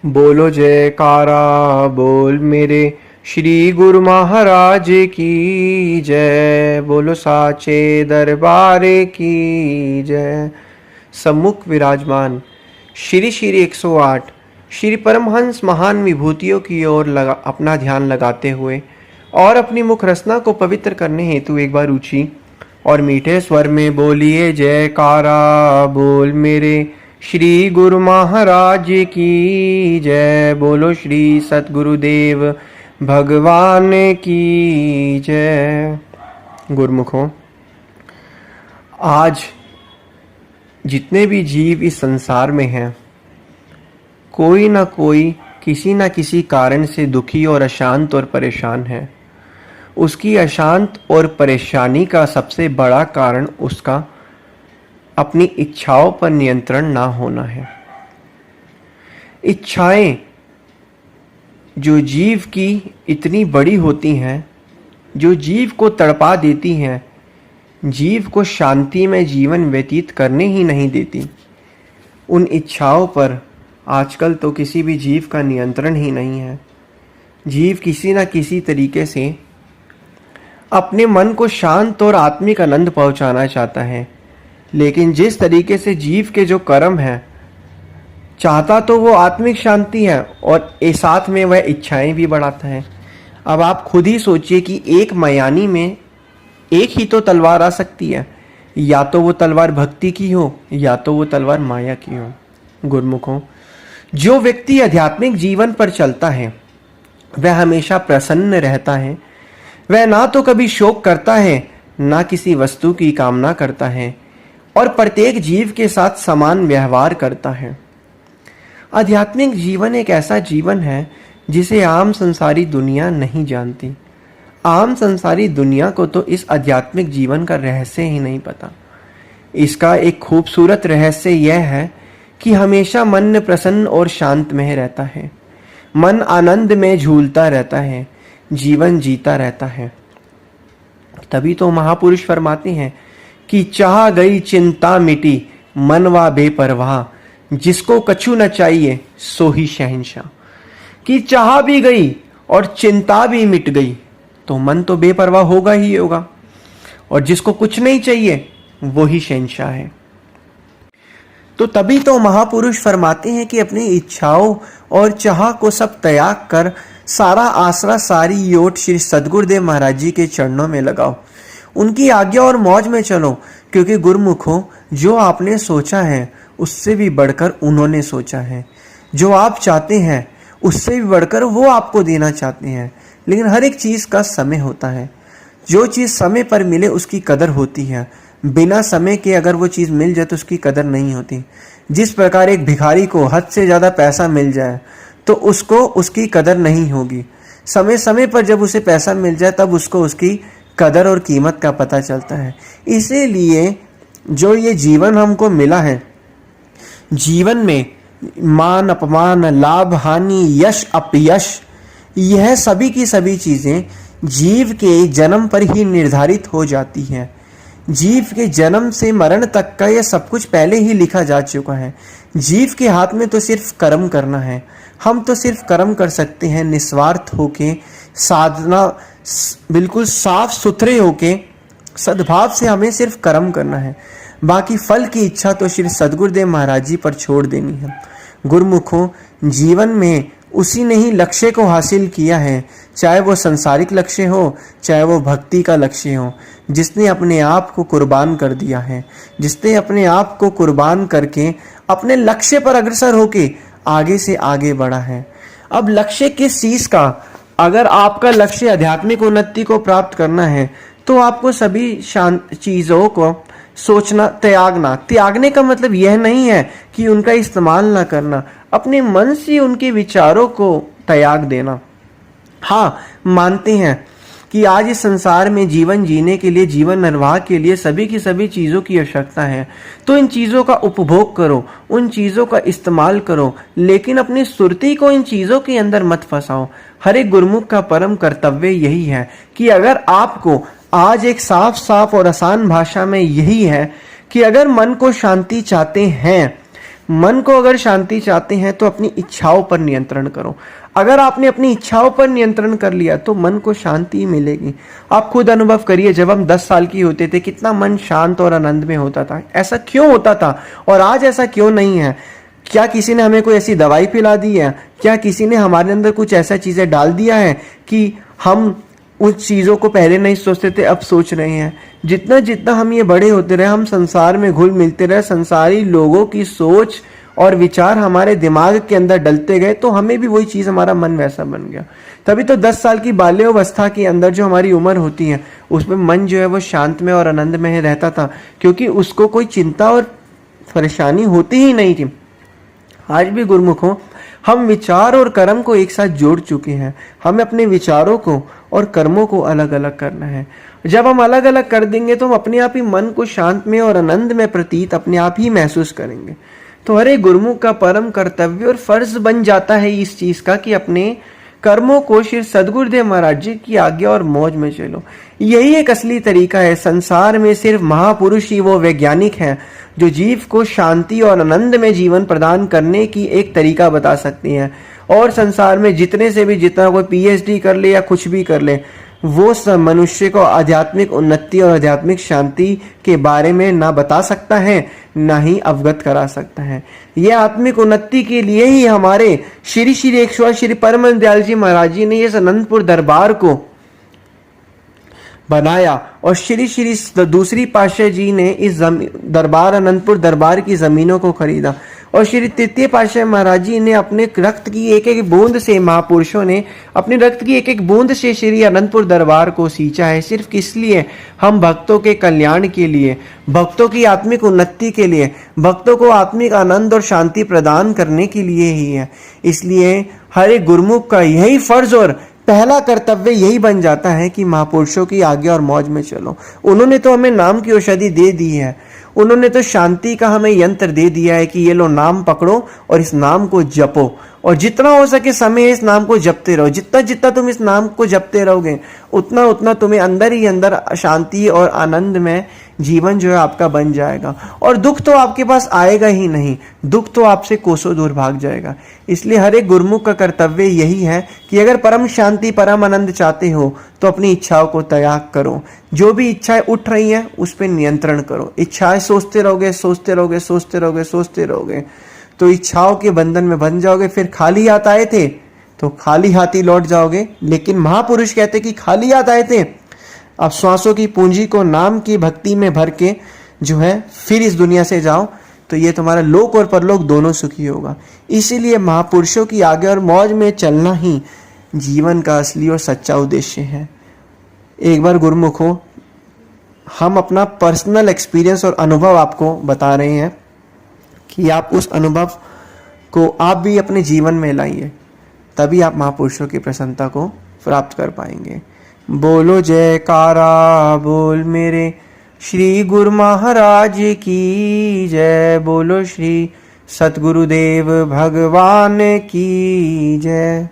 बोलो जयकारा बोल मेरे श्री गुरु महाराज की जय। बोलो साचे दरबार की जय। सम्मुख विराजमान श्री श्री 108 श्री परमहंस महान विभूतियों की ओर अपना ध्यान लगाते हुए और अपनी मुख रसना को पवित्र करने हेतु एक बार ऊंची और मीठे स्वर में बोलिए जयकारा बोल मेरे श्री गुरु महाराज की जय। बोलो श्री सतगुरुदेव भगवान की जय। गुरुमुखों, आज जितने भी जीव इस संसार में हैं, कोई ना कोई किसी ना किसी कारण से दुखी और अशांत और परेशान है। उसकी अशांत और परेशानी का सबसे बड़ा कारण उसका अपनी इच्छाओं पर नियंत्रण ना होना है। इच्छाएं जो जीव की इतनी बड़ी होती हैं, जो जीव को तड़पा देती हैं, जीव को शांति में जीवन व्यतीत करने ही नहीं देती, उन इच्छाओं पर आजकल तो किसी भी जीव का नियंत्रण ही नहीं है। जीव किसी न किसी तरीके से अपने मन को शांत और आत्मिक आनंद पहुंचाना चाहता है, लेकिन जिस तरीके से जीव के जो कर्म है, चाहता तो वो आत्मिक शांति है और साथ में वह इच्छाएं भी बढ़ाता है। अब आप खुद ही सोचिए कि एक मयानी में एक ही तो तलवार आ सकती है, या तो वो तलवार भक्ति की हो या तो वो तलवार माया की हो। गुरुमुखों, जो व्यक्ति आध्यात्मिक जीवन पर चलता है वह हमेशा प्रसन्न रहता है। वह ना तो कभी शोक करता है, ना किसी वस्तु की कामना करता है और प्रत्येक जीव के साथ समान व्यवहार करता है। आध्यात्मिक जीवन एक ऐसा जीवन है जिसे आम संसारी दुनिया नहीं जानती। आम संसारी दुनिया को तो इस आध्यात्मिक जीवन का रहस्य ही नहीं पता। इसका एक खूबसूरत रहस्य यह है कि हमेशा मन प्रसन्न और शांत में रहता है, मन आनंद में झूलता रहता है, जीवन जीता रहता है। तभी तो महापुरुष फरमाते हैं कि चाह गई चिंता मिटी मनवा बेपरवाह, जिसको कछु न चाहिए सो ही शहंशाह। कि चाह भी गई और चिंता भी मिट गई तो मन तो बेपरवाह होगा ही होगा, और जिसको कुछ नहीं चाहिए वो ही शहंशाह है। तो तभी तो महापुरुष फरमाते हैं कि अपनी इच्छाओं और चाह को सब त्याग कर सारा आसरा सारी योट श्री सदगुरुदेव महाराज जी के चरणों में लगाओ। उनकी आज्ञा और मौज में चलो, क्योंकि गुरुमुखों, जो आपने सोचा है उससे भी बढ़कर उन्होंने सोचा है। जो आप चाहते हैं उससे भी बढ़कर वो आपको देना चाहते हैं। लेकिन हर एक चीज़ का समय होता है। जो चीज़ समय पर मिले उसकी कदर होती है, बिना समय के अगर वो चीज़ मिल जाए तो उसकी कदर नहीं होती। जिस प्रकार एक भिखारी को हद से ज़्यादा पैसा मिल जाए तो उसको उसकी कदर नहीं होगी। समय समय पर जब उसे पैसा मिल जाए तब उसको उसकी कदर और कीमत का पता चलता है। इसीलिए जो ये जीवन हमको मिला है, जीवन में मान अपमान, लाभ हानि, यश अपयश, यह सभी की सभी चीज़ें जीव के जन्म पर ही निर्धारित हो जाती हैं। जीव के जन्म से मरण तक का यह सब कुछ पहले ही लिखा जा चुका है। जीव के हाथ में तो सिर्फ कर्म करना है। हम तो सिर्फ कर्म कर सकते हैं, निस्वार्थ होके, साधना बिल्कुल साफ सुथरे होके, सद्भाव से हमें सिर्फ कर्म करना है। बाकी फल की इच्छा तो श्री सदगुरुदेव महाराज जी पर छोड़ देनी है। गुरुमुखों, जीवन में उसी ने ही लक्ष्य को हासिल किया है, चाहे वो संसारिक लक्ष्य हो, चाहे वो भक्ति का लक्ष्य हो, जिसने अपने आप को कुर्बान कर दिया है, जिसने अपने आप को कुर्बान करके अपने लक्ष्य पर अग्रसर होके आगे से आगे बढ़ा है। अब लक्ष्य किस चीज़ का? अगर आपका लक्ष्य आध्यात्मिक उन्नति को प्राप्त करना है तो आपको सभी शांत चीज़ों को सोचना, त्यागने का मतलब यह नहीं है कि उनका इस्तेमाल ना करना। अपने मन से उनके विचारों को त्याग देना। हाँ, मानते हैं कि आज इस संसार में जीवन जीने के लिए, जीवन निर्वाह के लिए सभी की सभी चीज़ों की आवश्यकता है, तो इन चीज़ों का उपभोग करो, उन चीज़ों का इस्तेमाल करो, लेकिन अपनी सुरती को इन चीज़ों के अंदर मत फंसाओ। हर एक गुरुमुख का परम कर्तव्य यही है कि अगर आपको आज एक साफ साफ और आसान भाषा में यही है कि अगर मन को शांति चाहते हैं मन को अगर शांति चाहते हैं तो अपनी इच्छाओं पर नियंत्रण करो। अगर आपने अपनी इच्छाओं पर नियंत्रण कर लिया तो मन को शांति मिलेगी। आप खुद अनुभव करिए, जब हम 10 साल की होते थे कितना मन शांत और आनंद में होता था। ऐसा क्यों होता था और आज ऐसा क्यों नहीं है? क्या किसी ने हमें कोई ऐसी दवाई पिला दी है? क्या किसी ने हमारे अंदर कुछ ऐसा चीजें डाल दिया है कि हम उस चीज़ों को पहले नहीं सोचते थे अब सोच रहे हैं? जितना जितना हम ये बड़े होते रहे, हम संसार में घुल मिलते रहे, संसारी लोगों की सोच और विचार हमारे दिमाग के अंदर डलते गए, तो हमें भी वही चीज़, हमारा मन वैसा बन गया। तभी तो 10 साल की बाल्यावस्था के अंदर जो हमारी उम्र होती है उसमें मन जो है वो शांत में और आनंद में रहता था, क्योंकि उसको कोई चिंता और परेशानी होती ही नहीं थी। आज भी गुरुमुखों, हम विचार और कर्म को एक साथ जोड़ चुके हैं। हमें अपने विचारों को और कर्मों को अलग अलग करना है। जब हम अलग अलग कर देंगे तो हम अपने आप ही मन को शांत में और आनंद में प्रतीत अपने आप ही महसूस करेंगे। तो हर एक गुरुमुख का परम कर्तव्य और फर्ज बन जाता है इस चीज का कि अपने कर्मों को श्री सद्गुरुदेव महाराज जी की आज्ञा और मौज में चलो। यही एक असली तरीका है। संसार में सिर्फ महापुरुष ही वो वैज्ञानिक हैं जो जीव को शांति और आनंद में जीवन प्रदान करने की एक तरीका बता सकती हैं। और संसार में जितने से भी जितना कोई पीएचडी कर ले या कुछ भी कर ले, वो सब मनुष्य को आध्यात्मिक उन्नति और आध्यात्मिक शांति के बारे में ना बता सकता है, ना ही अवगत करा सकता है। ये आत्मिक उन्नति के लिए ही हमारे श्री श्री 108 श्री परम दयाल जी महाराज जी ने इस अनंतपुर दरबार को बनाया और श्री श्री दूसरी पातशाह जी ने इस दरबार अनंतपुर दरबार की जमीनों को खरीदा और श्री तृतीय पातशाह महाराज जी ने अपने रक्त की एक एक बूंद से, महापुरुषों ने अपने रक्त की एक एक बूंद से श्री अनंतपुर दरबार को सींचा है। सिर्फ किस लिए? हम भक्तों के कल्याण के लिए, भक्तों की आत्मिक उन्नति के लिए, भक्तों को आत्मिक आनंद और शांति प्रदान करने के लिए ही है। इसलिए हर एक गुरुमुख का यही फर्ज और पहला कर्तव्य यही बन जाता है कि महापुरुषों की आज्ञा और मौज में चलो। उन्होंने तो हमें नाम की औषधि दे दी है, उन्होंने तो शांति का हमें यंत्र दे दिया है कि ये लो नाम पकड़ो और इस नाम को जपो, और जितना हो सके समय इस नाम को जपते रहो। जितना जितना तुम इस नाम को जपते रहोगे उतना उतना तुम्हें अंदर ही अंदर शांति और आनंद में जीवन जो है आपका बन जाएगा। और दुख तो आपके पास आएगा ही नहीं, दुख तो आपसे कोसों दूर भाग जाएगा। इसलिए हर एक गुरुमुख का कर्तव्य यही है कि अगर परम शांति परम आनंद चाहते हो तो अपनी इच्छाओं को त्याग करो। जो भी इच्छाएं उठ रही हैं उस पर नियंत्रण करो। इच्छाएं सोचते रहोगे सोचते रहोगे सोचते रहोगे सोचते रहोगे तो इच्छाओं के बंधन में बन जाओगे। फिर खाली हाथ आए थे तो खाली हाथ ही लौट जाओगे। लेकिन महापुरुष कहते कि खाली हाथ आए थे, अब श्वासों की पूंजी को नाम की भक्ति में भर के जो है फिर इस दुनिया से जाओ तो ये तुम्हारा लोक और परलोक दोनों सुखी होगा। इसीलिए महापुरुषों की आगे और मौज में चलना ही जीवन का असली और सच्चा उद्देश्य है। एक बार गुरुमुख हो, हम अपना पर्सनल एक्सपीरियंस और अनुभव आपको बता रहे हैं कि आप उस अनुभव को आप भी अपने जीवन में लाइए, तभी आप महापुरुषों की प्रसन्नता को प्राप्त कर पाएंगे। बोलो जयकारा बोल मेरे श्री गुरु महाराज की जय। बोलो श्री सतगुरुदेव भगवान की जय।